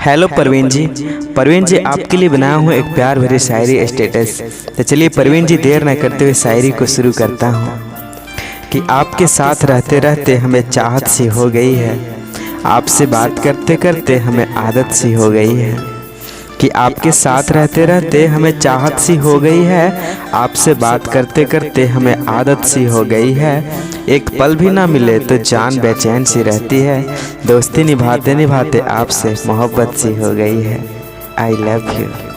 Hello Parveen ji आपके लिए बनाया हूँ एक प्यार भरी शायरी स्टेटस। तो चलिए परवीन जी देर न करते हुए शायरी को शुरू करता हूँ कि आपके साथ रहते रहते हमें चाहत सी हो गई है, आपसे बात करते करते हमें आदत सी हो गई है। कि आपके साथ रहते रहते हमें चाहत सी हो गई है, आपसे बात करते करते हमें आदत सी हो गई है। एक पल भी ना मिले तो जान बेचैन सी रहती है, दोस्ती निभाते निभाते आपसे मोहब्बत सी हो गई है। I love you.